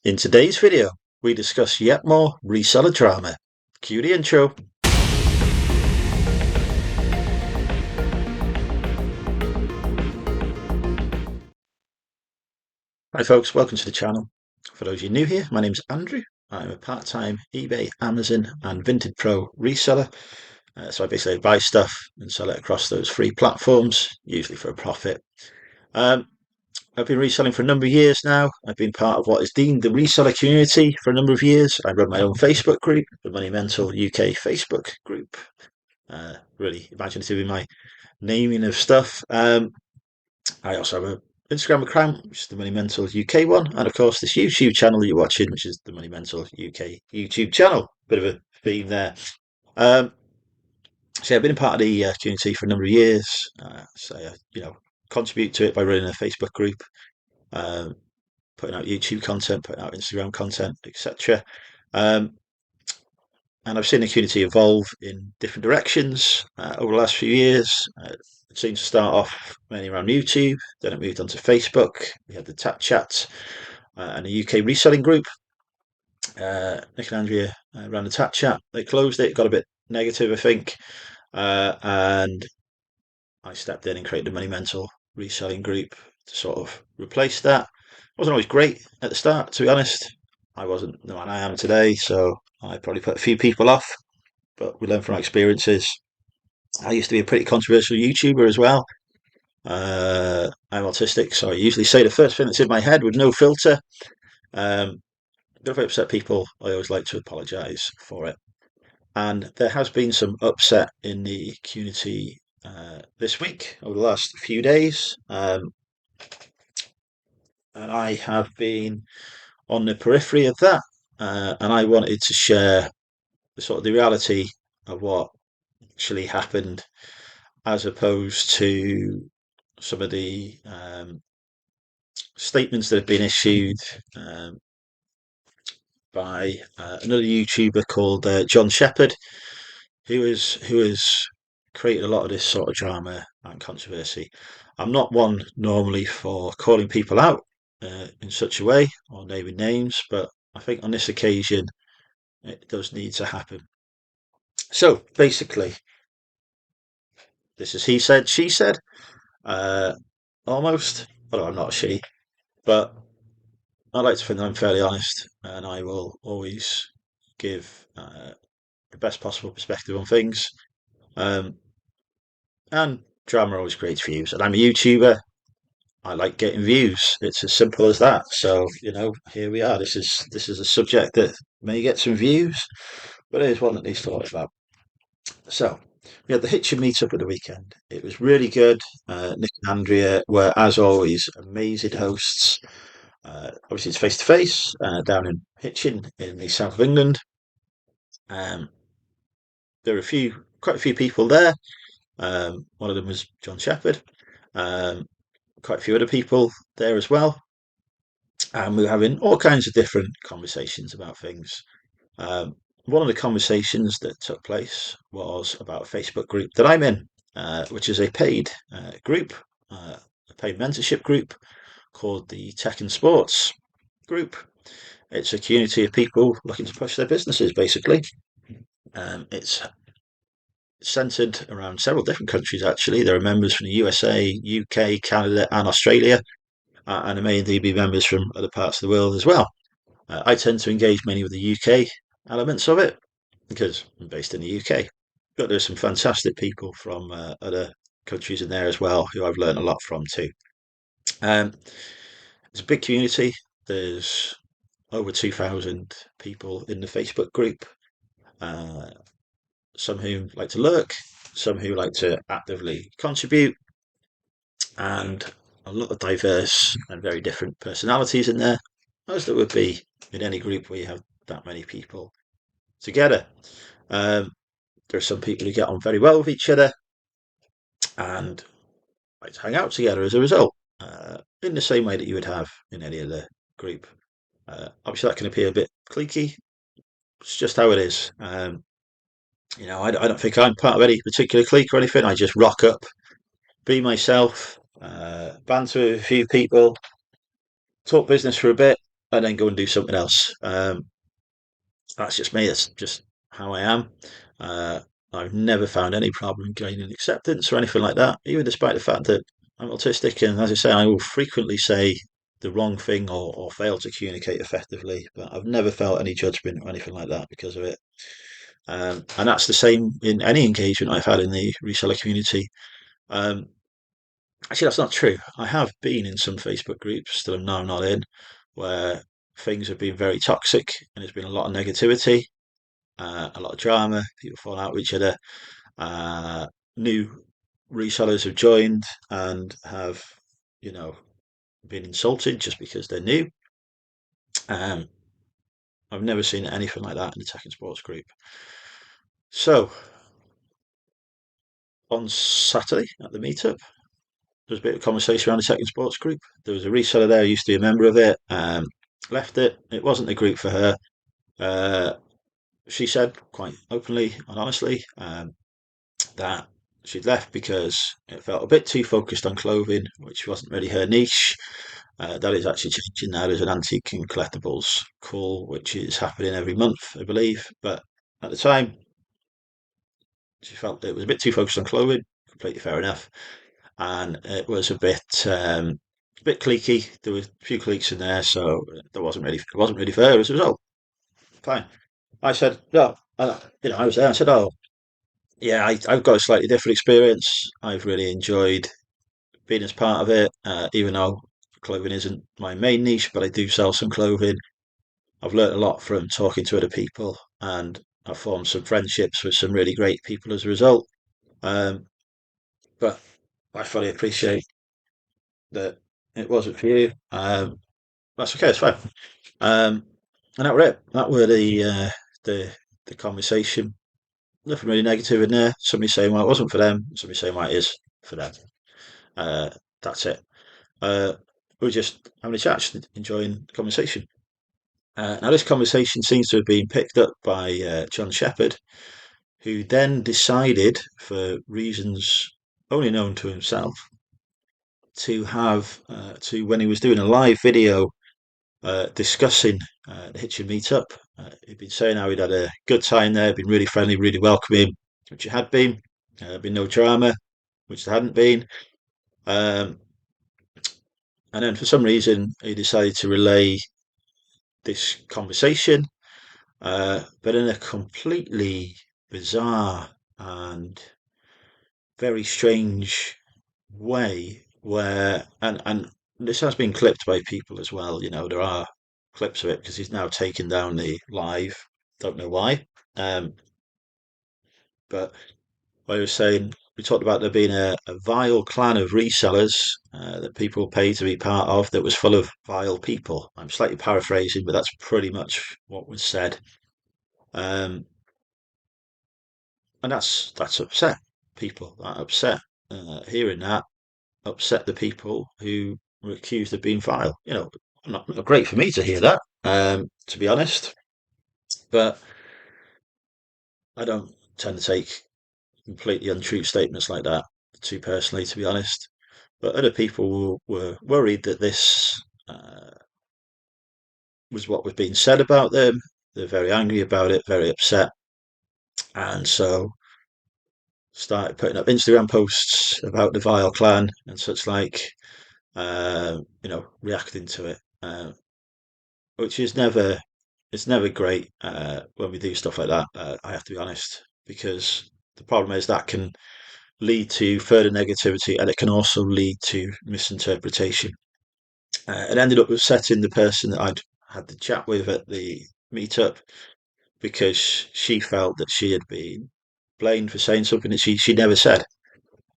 In today's video, we discuss yet more reseller drama. Cue the intro. Hi folks, welcome to the channel. For those of you new here, my name's Andrew. I'm a part-time eBay, Amazon and Vinted Pro reseller. So I basically buy stuff and sell it across those three platforms, usually for a profit. I've been reselling for a number of years now. I've been part of what is deemed the reseller community for a number of years. I run my own Facebook group, the Money Mental UK Facebook group. Really imaginative in my naming of stuff. I also have an Instagram account, which is the Money Mental UK one, and of course this YouTube channel that you're watching, which is the Money Mental UK YouTube channel. Bit of a theme there. Um, so yeah, I've been a part of the community for a number of years. Contribute to it by running a Facebook group, um, putting out YouTube content, putting out Instagram content, etc. And I've seen the community evolve in different directions over the last few years. It seemed to start off mainly around YouTube, then it moved on to Facebook. We had the Tap Chat and a UK reselling group. Nick and Andrea ran the Tap Chat. They closed it, got a bit negative, I think, and I stepped in and created the Money Mental reselling group to sort of replace that. Wasn't always great at the start, to be honest. I wasn't the man I am today, so I probably put a few people off, but we learn from our experiences. I used to be a pretty controversial YouTuber as well. I'm autistic, so I usually say the first thing that's in my head with no filter. If I upset people, I always like to apologise for it. And there has been some upset in the community this week, over the last few days. And I have been on the periphery of that. And I wanted to share the reality of what actually happened as opposed to some of the statements that have been issued by another YouTuber called John Shepherd, who has created a lot of this sort of drama and controversy. I'm not one normally for calling people out in such a way or naming names, but I think on this occasion it does need to happen. So basically, this is he said, she said, uh, almost. Well, I'm not a she, but I like to think that I'm fairly honest, and I will always give the best possible perspective on things. Um, and drama always creates views, and I'm a YouTuber. I like getting views. It's as simple as that. So here we are. This is a subject that may get some views, but it is one that needs thought about. So we had the Hitchin meetup at the weekend. It was really good. Nick and Andrea were, as always, amazing hosts. Obviously, it's face to face down in Hitchin in the south of England. Um, there were quite a few people there. One of them was John Shepherd. Um, Quite a few other people there as well, and we were having all kinds of different conversations about things. One of the conversations that took place was about a Facebook group that I'm in, which is a paid group, a paid mentorship group called the Tech and Sports group. It's a community of people looking to push their businesses, basically. It's centered around several different countries, actually. There are members from the USA, UK, Canada, and Australia, and there may indeed be members from other parts of the world as well. I tend to engage mainly with the UK elements of it because I'm based in the UK. But there's some fantastic people from other countries in there as well who I've learned a lot from too. It's a big community. There's over 2,000 people in the Facebook group. Some who like to lurk, some who like to actively contribute, and a lot of diverse and very different personalities in there, as there would be in any group where you have that many people together. There are some people who get on very well with each other and like to hang out together as a result, in the same way that you would have in any other group. Obviously, that can appear a bit cliquey. It's just how it is. I don't think I'm part of any particular clique or anything. I just rock up, be myself, banter with a few people, talk business for a bit, and then go and do something else. That's just me. That's just how I am. Uh, I've never found any problem gaining acceptance or anything like that, even despite the fact that I'm autistic. And as I say, I will frequently say the wrong thing or fail to communicate effectively, but I've never felt any judgment or anything like that because of it. And that's the same in any engagement I've had in the reseller community. Um, Actually, that's not true. I have been in some Facebook groups that I'm now not in, where things have been very toxic and there's been a lot of negativity, a lot of drama, people fall out with each other. Uh, New resellers have joined and have, you know, been insulted just because they're new. Um, I've never seen anything like that in the tech and sports group. So on Saturday at the meetup, there was a bit of conversation around the tech and sports group. There was a reseller there who used to be a member of it. Left it. It wasn't a group for her. Uh, she said quite openly and honestly that she'd left because it felt a bit too focused on clothing, which wasn't really her niche. That is actually changing now. There's an antique and collectibles call, which is happening every month, I believe. But at the time, she felt it was a bit too focused on clothing. Completely fair enough, and it was a bit cliquey. There was a few cliques in there, so it wasn't really fair as a result. Fine. I said no. I was there. I said, "Oh, yeah, I've got a slightly different experience. I've really enjoyed being as part of it, even though clothing isn't my main niche, but I do sell some clothing. I've learnt a lot from talking to other people, and I've formed some friendships with some really great people as a result. Um, but I fully appreciate that it wasn't for you. That's okay. It's fine." And that were it. That were the the conversation. Nothing really negative in there. Somebody saying, "Well, it wasn't for them." Somebody saying, "Well, it is for them." Uh, that's it. Uh, we were just having a chat, just enjoying the conversation. Now, this conversation seems to have been picked up by John Shepherd, who then decided, for reasons only known to himself, to have to when he was doing a live video discussing the Hitchin meetup. He'd been saying how he'd had a good time there, been really friendly, really welcoming, which it had been. Been no drama, which there hadn't been. Um, and then for some reason, he decided to relay this conversation, but in a completely bizarre and very strange way. And this has been clipped by people as well. There are clips of it because he's now taken down the live. Don't know why. Um, but I was saying, we talked about there being a vile clan of resellers that people pay to be part of that was full of vile people. I'm slightly paraphrasing, but that's pretty much what was said. Um, and that's upset people. That upset. Hearing that upset the people who were accused of being vile. Not great for me to hear that, to be honest. But I don't tend to take completely untrue statements like that too personally, to be honest. But other people were worried that this was what was being said about them. They're very angry about it, very upset, and so started putting up Instagram posts about the vile clan and such like, reacting to it, which is never it's never great when we do stuff like that. I have to be honest, because the problem is that can lead to further negativity, and it can also lead to misinterpretation. It ended up upsetting the person that I'd had the chat with at the meetup because she felt that she had been blamed for saying something that she never said.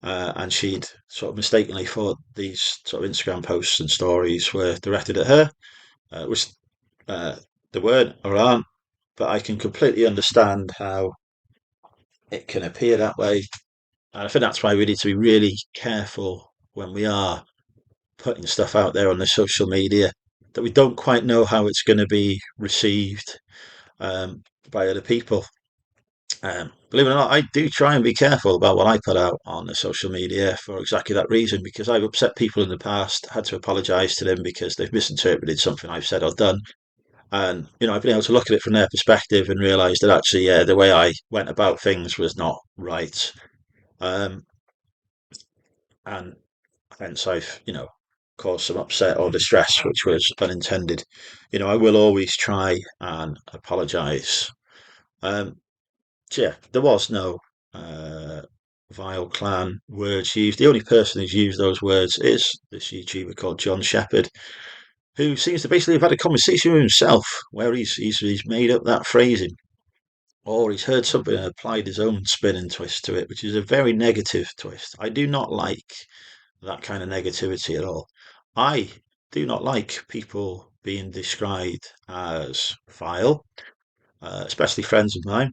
And she'd sort of mistakenly thought these sort of Instagram posts and stories were directed at her, which uh, they weren't or aren't. But I can completely understand how it can appear that way. And I think that's why we need to be really careful when we are putting stuff out there on the social media, that we don't quite know how it's going to be received by other people. Believe it or not, I do try and be careful about what I put out on the social media for exactly that reason, because I've upset people in the past, had to apologise to them because they've misinterpreted something I've said or done. And, I've been able to look at it from their perspective and realise that actually, yeah, the way I went about things was not right. Um, and hence I've, caused some upset or distress, which was unintended. I will always try and apologise. Um, so yeah, there was no uh, vile clan words used. The only person who's used those words is this YouTuber called John Shepherd, who seems to basically have had a conversation with himself where he's made up that phrasing, or he's heard something and applied his own spin and twist to it, which is a very negative twist. I do not like that kind of negativity at all. I do not like people being described as vile, especially friends of mine,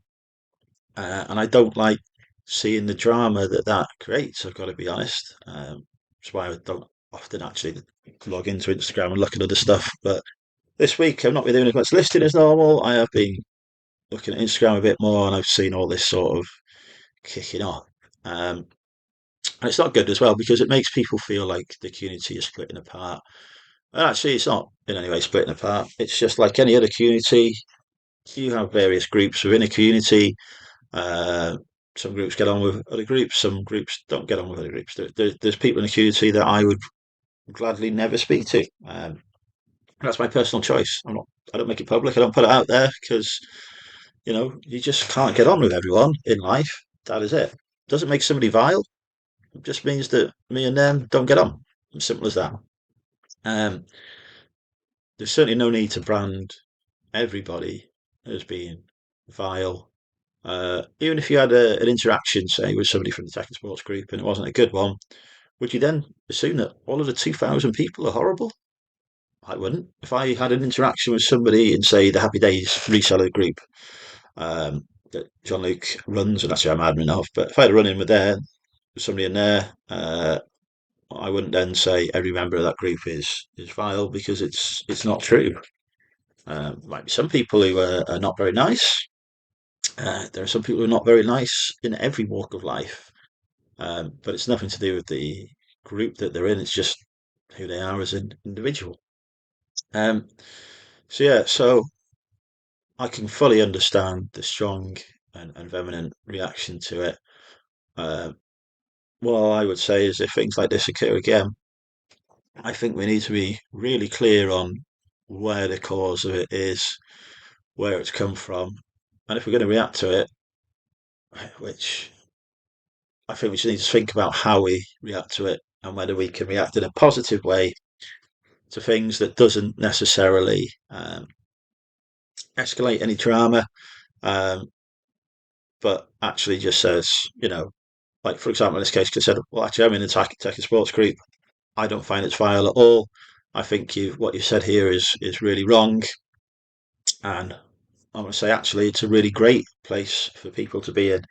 and I don't like seeing the drama that creates. I've got to be honest. That's why I don't often actually log into Instagram and look at other stuff. But this week I've not been doing as much listing as normal. I have been looking at Instagram a bit more, and I've seen all this sort of kicking off. And it's not good as well because it makes people feel like the community is splitting apart. And actually, it's not in any way splitting apart. It's just like any other community. You have various groups within a community. Uh, some groups get on with other groups. Some groups don't get on with other groups. There's people in the community that I would gladly never speak to. That's my personal choice. I don't make it public. I don't put it out there because you just can't get on with everyone in life. That is it. Doesn't make somebody vile. It just means that me and them don't get on. As simple as that. Um, there's certainly no need to brand everybody as being vile. Even if you had an interaction, say, with somebody from the tech and sports group and it wasn't a good one, would you then assume that all of the 2,000 people are horrible? I wouldn't. If I had an interaction with somebody in, say, the Happy Days reseller group that John Luke runs, and actually I'm admin of, but if I had a run in with somebody in there, I wouldn't then say every member of that group is vile because it's not true. Might be some people who are not very nice. There are some people who are not very nice in every walk of life, but it's nothing to do with the group that they're in. It's just who they are as an individual. Um, so I can fully understand the strong and vehement reaction to it. Uh, what I would say is if things like this occur again, I think we need to be really clear on where the cause of it is, where it's come from, and if we're going to react to it, which I think we just need to think about how we react to it and whether we can react in a positive way to things that doesn't necessarily escalate any drama, um, but actually just says, like for example, in this case, I said, well, actually, I'm in the tech and sports group. I don't find it's vile at all. I think what you said here is really wrong, and I'm going to say actually, it's a really great place for people to be in.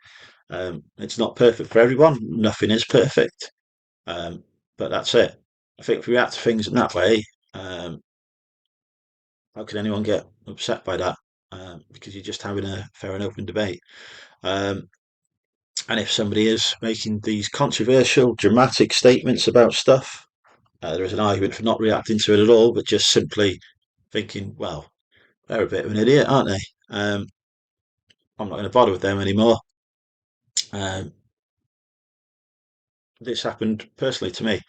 It's not perfect for everyone. Nothing is perfect, um, but that's it. I think if we react to things in that way, um, how can anyone get upset by that? Because you're just having a fair and open debate. Um, and if somebody is making these controversial, dramatic statements about stuff, there is an argument for not reacting to it at all, but just simply thinking, well, they're a bit of an idiot, aren't they? I'm not going to bother with them anymore. Um, this happened personally to me.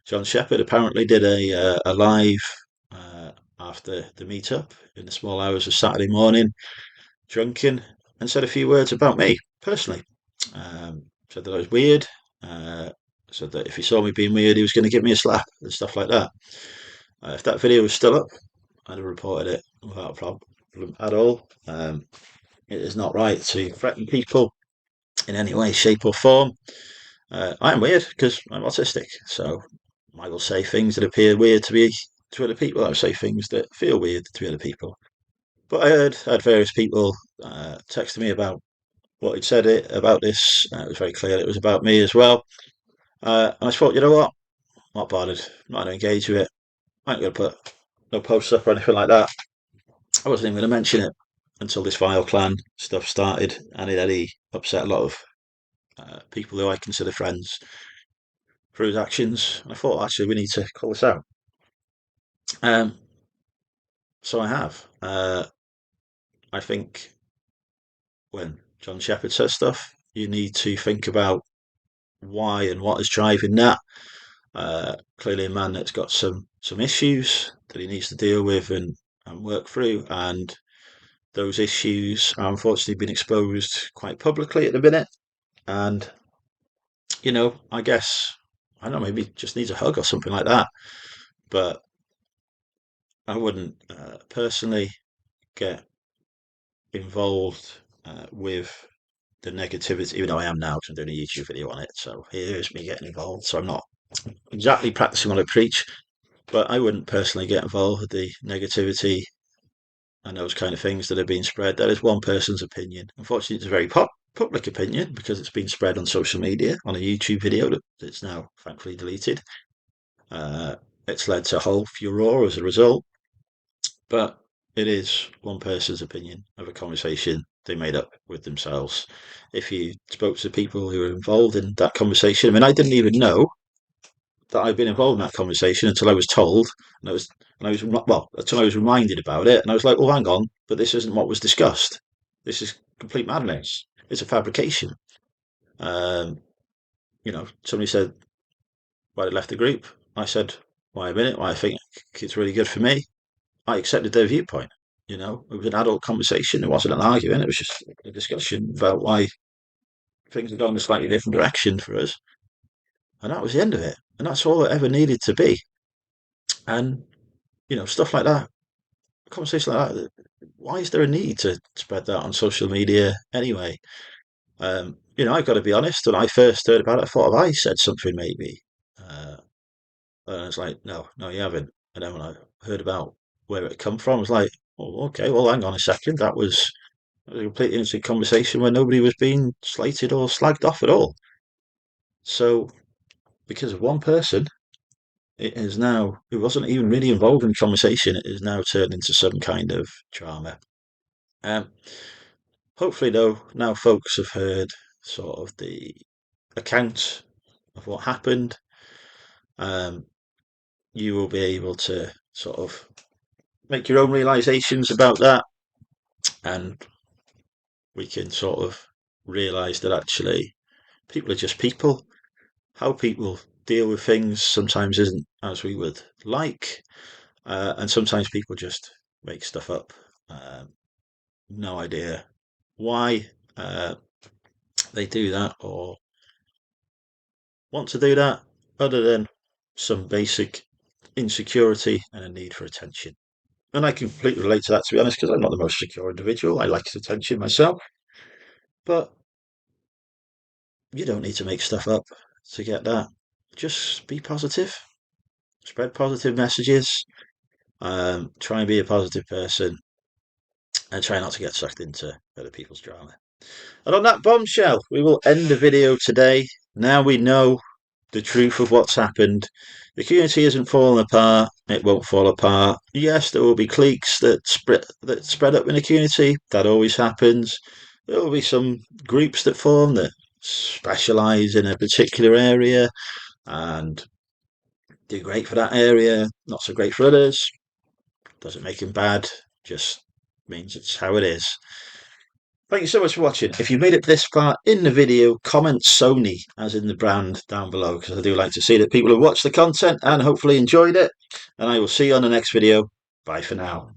John Shepherd apparently did a live after the meetup in the small hours of Saturday morning, drunken, and said a few words about me personally. Said that I was weird. Uh, Said that if he saw me being weird, he was going to give me a slap and stuff like that. If that video was still up, I'd have reported it without a problem at all. It is not right to threaten people in any way, shape, or form. I am weird because I'm autistic, so I will say things that appear weird to other people. I will say things that feel weird to other people. But I had various people texting me about what he'd said about this. It was very clear it was about me as well. And I thought, you know what? I'm not bothered. I'm not going to engage with it. I ain't going to put no posts up or anything like that. I wasn't even going to mention it. until this vile clan stuff started, and it really upset a lot of people who I consider friends for his actions. And I thought, actually, we need to call this out. Um, so I have. I think when John Shepherd says stuff, you need to think about why and what is driving that. Clearly, a man that's got some issues that he needs to deal with and work through, and those issues are unfortunately being exposed quite publicly at the minute. And I guess I don't know, maybe just needs a hug or something like that. But I wouldn't personally get involved with the negativity, even though I am now because I'm doing a YouTube video on it. So here's me getting involved. So I'm not exactly practicing what I preach, but I wouldn't personally get involved with the negativity and those kind of things that are being spread. That is one person's opinion. Unfortunately, it's a very public opinion because it's been spread on social media on a YouTube video that's now thankfully deleted. It's led to a whole furore as a result, but it is one person's opinion of a conversation they made up with themselves. If you spoke to people who were involved in that conversation, I mean, I didn't even know that I'd been involved in that conversation until I was told, until I was reminded about it, and I was like, "Oh, hang on, but this isn't what was discussed. This is complete madness. It's a fabrication." Um, somebody said why they left the group. I said, "Why a minute? Why I think it's really good for me." I accepted their viewpoint. It was an adult conversation. It wasn't an argument. It was just a discussion about why things had gone in a slightly different direction for us, and that was the end of it. And that's all it ever needed to be. And stuff like that, conversation like that. Why is there a need to spread that on social media anyway? I've got to be honest. When I first heard about it, I thought, have I said something maybe? Uh, and it's like, no, no, you haven't. And then when I heard about where it come from, I was like, oh, okay, well, hang on a second. That was a completely innocent conversation where nobody was being slated or slagged off at all. So, because of one person, it is now, it wasn't even really involved in the conversation, it is now turned into some kind of drama. Um, Hopefully, though, now folks have heard sort of the account of what happened. Um, you will be able to sort of make your own realizations about that, and we can sort of realize that actually people are just people. How people deal with things sometimes isn't as we would like, and sometimes people just make stuff up. No idea why they do that or want to do that, other than some basic insecurity and a need for attention. And I can completely relate to that, to be honest, because I'm not the most secure individual. I like attention myself. But you don't need to make stuff up to get that. Just be positive, spread positive messages, try and be a positive person, and try not to get sucked into other people's drama. And on that bombshell, we will end the video today. Now we know the truth of what's happened. The community isn't falling apart. It won't fall apart. Yes, there will be cliques that spread up in the community. That always happens. There will be some groups that form that specialise in a particular area and do great for that area, not so great for others. Doesn't make them bad. Just means it's how it is. Thank you so much for watching. If you made it this far in the video, comment Sony as in the brand down below, because I do like to see that people have watched the content and hopefully enjoyed it. And I will see you on the next video. Bye for now.